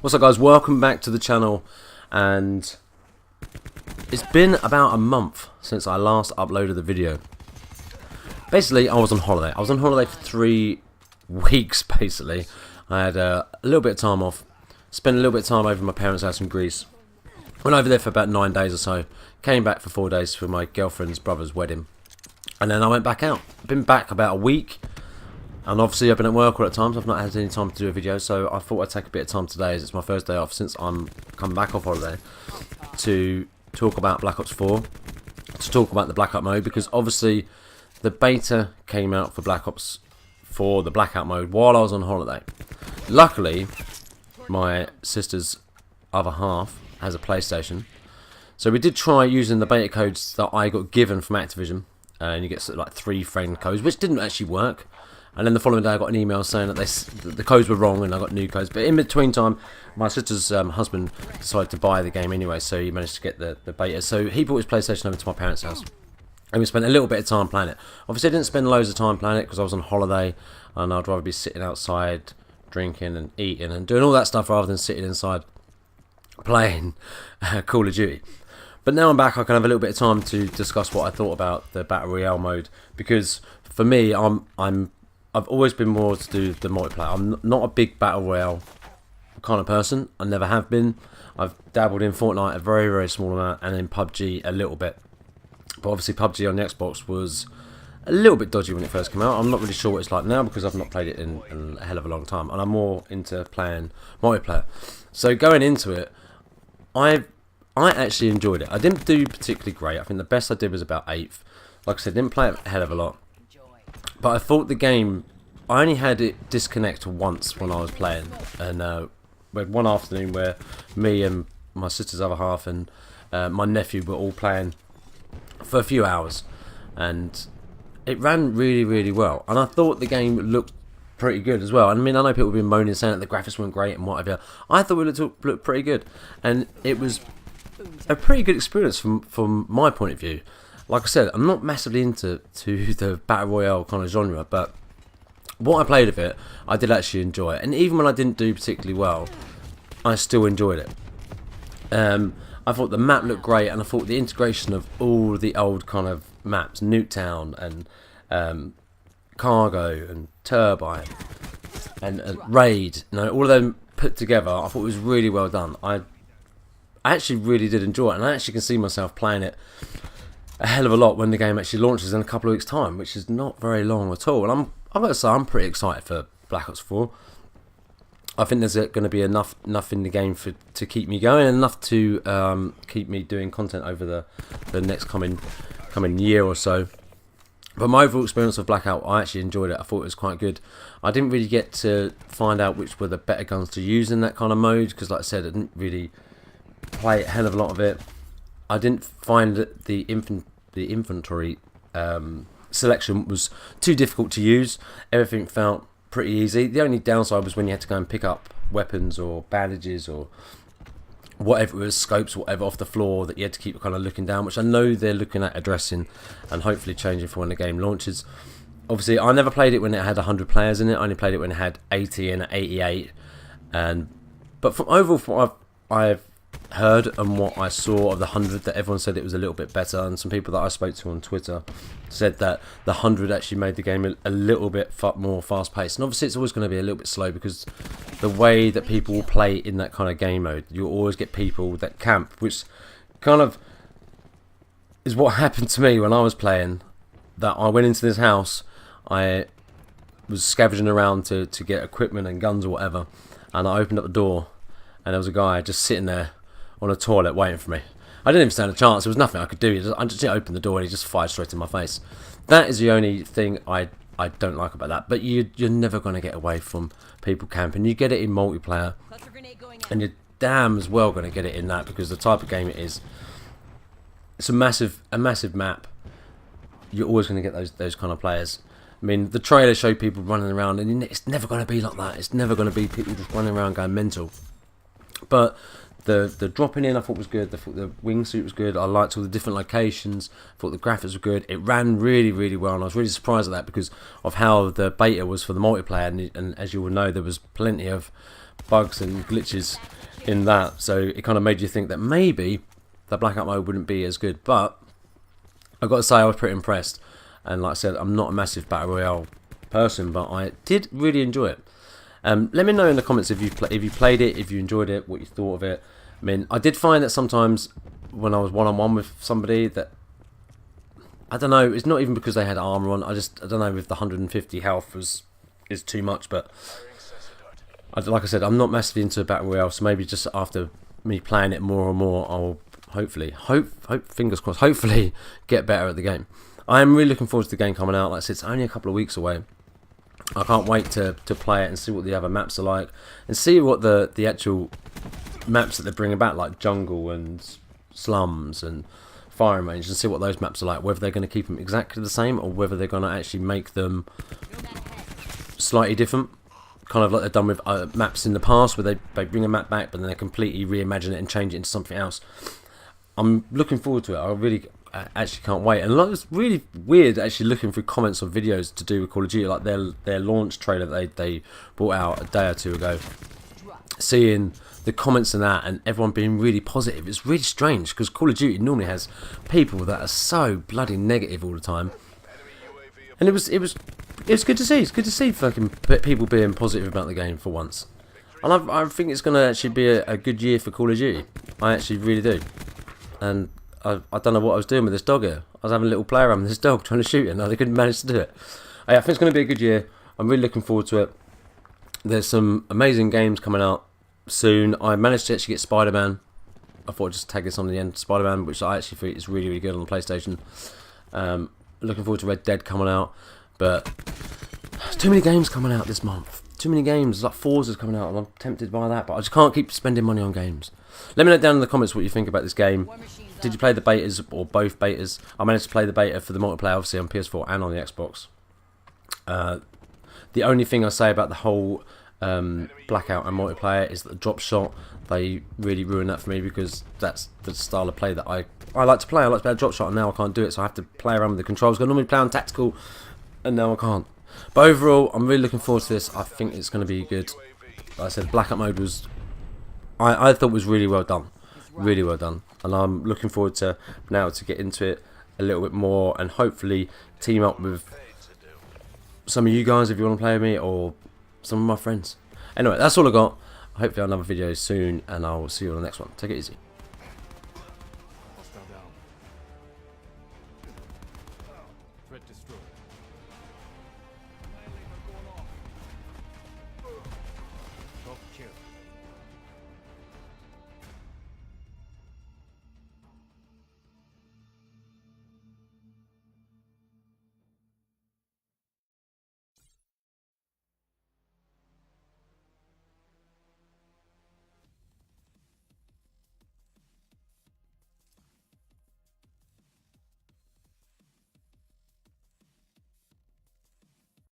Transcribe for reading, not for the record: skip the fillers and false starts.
What's up, guys? Welcome back to the channel. And it's been about a month since I last uploaded the video. Basically, I was on holiday. I was on holiday for 3 weeks, basically. I had a little bit of time off. Spent a little bit of time over at my parents' house in Greece. Went over there for about 9 days or so. Came back for 4 days for my girlfriend's brother's wedding. And then I went back out. Been back about a week. And obviously I've been at work all the time, so I've not had any time to do a video. So I thought I'd take a bit of time today, as it's my first day off since I'm come back off holiday, to talk about Black Ops 4. To talk about the Blackout mode, because obviously the beta came out for Black Ops 4, the Blackout mode, while I was on holiday. Luckily, my sister's other half has a PlayStation. So we did try using the beta codes that I got given from Activision. And you get sort of like 3 friend codes, which didn't actually work. And then the following day I got an email saying that the codes were wrong and I got new codes. But in between time, my sister's husband decided to buy the game anyway, so he managed to get the beta. So he brought his PlayStation over to my parents' house. And we spent a little bit of time playing it. Obviously I didn't spend loads of time playing it because I was on holiday. And I'd rather be sitting outside, drinking and eating and doing all that stuff rather than sitting inside playing Call of Duty. But now I'm back, I can have a little bit of time to discuss what I thought about the Battle Royale mode. Because for me, I've always been more to do the multiplayer. I'm not a big Battle Royale kind of person. I never have been. I've dabbled in Fortnite a very, very small amount, and in PUBG a little bit. But obviously PUBG on the Xbox was a little bit dodgy when it first came out. I'm not really sure what it's like now because I've not played it in a hell of a long time. And I'm more into playing multiplayer. So going into it, I actually enjoyed it. I didn't do particularly great. I think the best I did was about 8th. Like I said, didn't play it a hell of a lot. But I thought the game, I only had it disconnect once when I was playing. And we had one afternoon where me and my sister's other half and my nephew were all playing for a few hours. And it ran really, really well. And I thought the game looked pretty good as well. I mean, I know people have been moaning, saying that the graphics weren't great and whatever. I thought it looked pretty good. And it was a pretty good experience from my point of view. Like I said, I'm not massively into the Battle Royale kind of genre, but what I played of it, I did actually enjoy it. And even when I didn't do particularly well, I still enjoyed it. I thought the map looked great, and I thought the integration of all the old kind of maps, Nuketown and Cargo and Turbine and Raid, you know, all of them put together, I thought it was really well done. I actually really did enjoy it, and I actually can see myself playing it a hell of a lot when the game actually launches in a couple of weeks' time, which is not very long at all. And I've got to say, I'm pretty excited for Black Ops 4. I think there's going to be enough in the game to keep me going, and enough to keep me doing content over the next coming year or so. But my overall experience of Blackout, I actually enjoyed it. I thought it was quite good. I didn't really get to find out which were the better guns to use in that kind of mode, because like I said, I didn't really play a hell of a lot of it. I didn't find that the infantry selection was too difficult to use. Everything felt pretty easy. The only downside was when you had to go and pick up weapons or bandages or whatever it was, scopes, whatever, off the floor, that you had to keep kind of looking down, which I know they're looking at addressing and hopefully changing for when the game launches. Obviously, I never played it when it had 100 players in it. I only played it when it had 80 and 88. But from overall, from what I've heard and what I saw of the 100, that everyone said it was a little bit better, and some people that I spoke to on Twitter said that the 100 actually made the game a little bit more fast paced. And obviously it's always going to be a little bit slow, because the way that people will play in that kind of game mode, you'll always get people that camp, which kind of is what happened to me when I was playing. That I went into this house, I was scavenging around to get equipment and guns or whatever, and I opened up the door and there was a guy just sitting there on a toilet waiting for me. I didn't even stand a chance. There was nothing I could do. I just opened the door and he just fired straight in my face. That is the only thing I don't like about that. But you're never going to get away from people camping. You get it in multiplayer, and you're damn as well going to get it in that, because the type of game it is, it's a massive map. You're always going to get those kind of players. I mean, the trailer showed people running around, and it's never going to be like that. It's never going to be people just running around going mental. But the dropping in I thought was good. The wingsuit was good. I liked all the different locations. I thought the graphics were good. It ran really, really well, and I was really surprised at that because of how the beta was for the multiplayer. And as you will know, there was plenty of bugs and glitches in that, so it kind of made you think that maybe the Blackout mode wouldn't be as good. But I've got to say I was pretty impressed, and like I said, I'm not a massive Battle Royale person, but I did really enjoy it. Let me know in the comments if you played it, if you enjoyed it, what you thought of it. I mean, I did find that sometimes when I was one-on-one with somebody that, I don't know, it's not even because they had armor on, I don't know if the 150 health is too much, but like I said, I'm not massively into Battle Royale, so maybe just after me playing it more and more, I'll hopefully, fingers crossed, hopefully get better at the game. I am really looking forward to the game coming out. Like I said, it's only a couple of weeks away. I can't wait to play it and see what the other maps are like, and see what the actual maps that they're bringing back, like jungle and slums and firing range, and see what those maps are like, whether they're going to keep them exactly the same or whether they're going to actually make them slightly different, kind of like they've done with maps in the past, where they bring a map back but then they completely reimagine it and change it into something else. I'm looking forward to it. I actually can't wait. And it's really weird actually looking through comments on videos to do with Call of Duty, like their launch trailer that they brought out a day or two ago, seeing the comments and that, and everyone being really positive. It's really strange, because Call of Duty normally has people that are so bloody negative all the time, and it was good to see. It's good to see fucking people being positive about the game for once. And I think it's going to actually be a good year for Call of Duty. I actually really do. And I don't know what I was doing with this dog here. I was having a little play around with this dog trying to shoot it, and I couldn't manage to do it. I think it's going to be a good year. I'm really looking forward to it. There's some amazing games coming out soon. I managed to actually get Spider-Man. I thought I'd just tag this on the end, Spider-Man, which I actually think is really, really good on the PlayStation. Looking forward to Red Dead coming out. But there's too many games coming out this month. Too many games. Like Forza's coming out, and I'm tempted by that, but I just can't keep spending money on games. Let me know down in the comments what you think about this game. Did you play the betas or both betas? I managed to play the beta for the multiplayer, obviously on PS4 and on the Xbox. The only thing I say about the whole Blackout and multiplayer is that the drop shot, they really ruined that for me, because that's the style of play that I like to play. I like to play a drop shot, and now I can't do it, so I have to play around with the controls. I normally play on tactical, and now I can't. But overall, I'm really looking forward to this. I think it's going to be good. Like I said, Blackout mode was, I thought was really well done. Really well done. And I'm looking forward to now to get into it a little bit more, and hopefully team up with some of you guys if you want to play with me, or some of my friends. Anyway, that's all I got. Hopefully I'll have another video soon, and I'll see you on the next one. Take it easy.